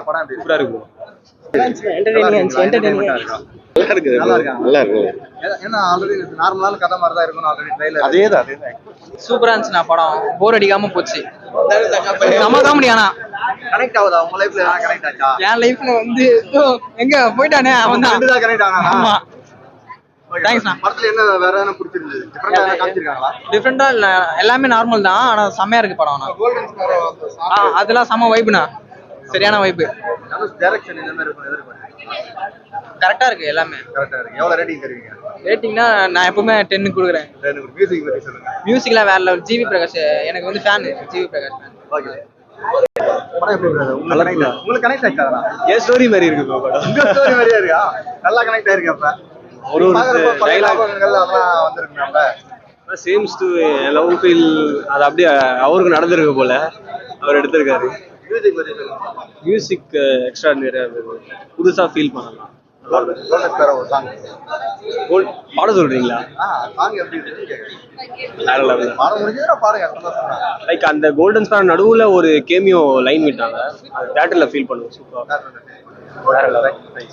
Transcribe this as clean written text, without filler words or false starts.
படம் எப்படி சூப்பரா இருக்கு ஏன்னா ஆல்ரெடி நார்மலான கதை மாதிரி தான் இருக்கும் ஆல்ரெடி ட்ரைலர் அதேதான் சூப்பரா இருந்துச்சுண்ணா படம் போர் அடிக்காம போச்சு செம காமெடி ஆனா கனெக்ட் ஆகுதா உங்க லைஃப்ல கனெக்ட் ஆச்சா என் லைஃப்ல வந்து எங்க போயிட்டானே அவன் தான் தான் கனெக்ட் ஆனா ஆமா தேங்க்ஸ்ண்ணா படத்துல என்ன வேற என்ன பிடிச்சிருந்தது டிஃபரெண்டா காமிச்சிருக்காங்களா டிஃப்ரெண்டா இல்ல எல்லாமே நார்மல் தான் ஆனா செம்மையா இருக்கு படம் ஆனா கோல்டன் ஸ்பாரோ அதெல்லாம் செம வைப்புண்ணா சரியான வைப்பு டைரக்ஷன் இந்த மாதிரி இருக்கும் எதிர்பார்க்கறீங்க கரெக்டா இருக்கு எல்லாமே கரெக்டா இருக்கு எவ்வளவு ரேட்டிங் தருவீங்க ரேட்டிங்னா நான் எப்பவுமே 10 கொடுக்குறேன் எனக்கு மியூசிக் பத்தி சொல்லுங்க மியூசிக்லாம் வேற லெவல் ஜிவி பிரகாஷ் எனக்கு வந்து fan GV Prakash fan okay படம் எப்படி இருக்கு உங்களுக்கு கனெக்ட் ஆயிட்டாரா ஏன் ஸ்டோரி மாதிரி இருக்கு bro படம். உங்க ஸ்டோரி மாதிரியே இருக்கா நல்லா கனெக்ட் ஆயிருக்கு அப்ப ஒரு டைலாக் அதெல்லாம் வந்திருக்கு அப்ப சேம் லவ் ஃபீல் அது அப்படியே அவருக்கு நடந்திருக்கு போல அவர் எடுத்திருக்காரு. மியூசிக் பத்தி சொல்லுங்க மியூசிக் எக்ஸ்ட்ராடினரியா இருந்தது, புதுசா ஃபீல் பண்ணலாம். கோல்டன் ஸ்பாரோ சாங் பாட சொல்றீங்களா? சாங் எப்படி இருக்குன்னு கேக்குறேன் வேற லெவல். படம் முடிஞ்சா பாருங்க சந்தோஷமா லைக் அந்த கோல்டன் ஸ்டார் நடுவுல ஒரு கேமியோ லைன் விட்டாங்க, அது தியேட்டர்ல ஃபீல் பண்ணுவோம். சூப்பரா வேற லெவல்.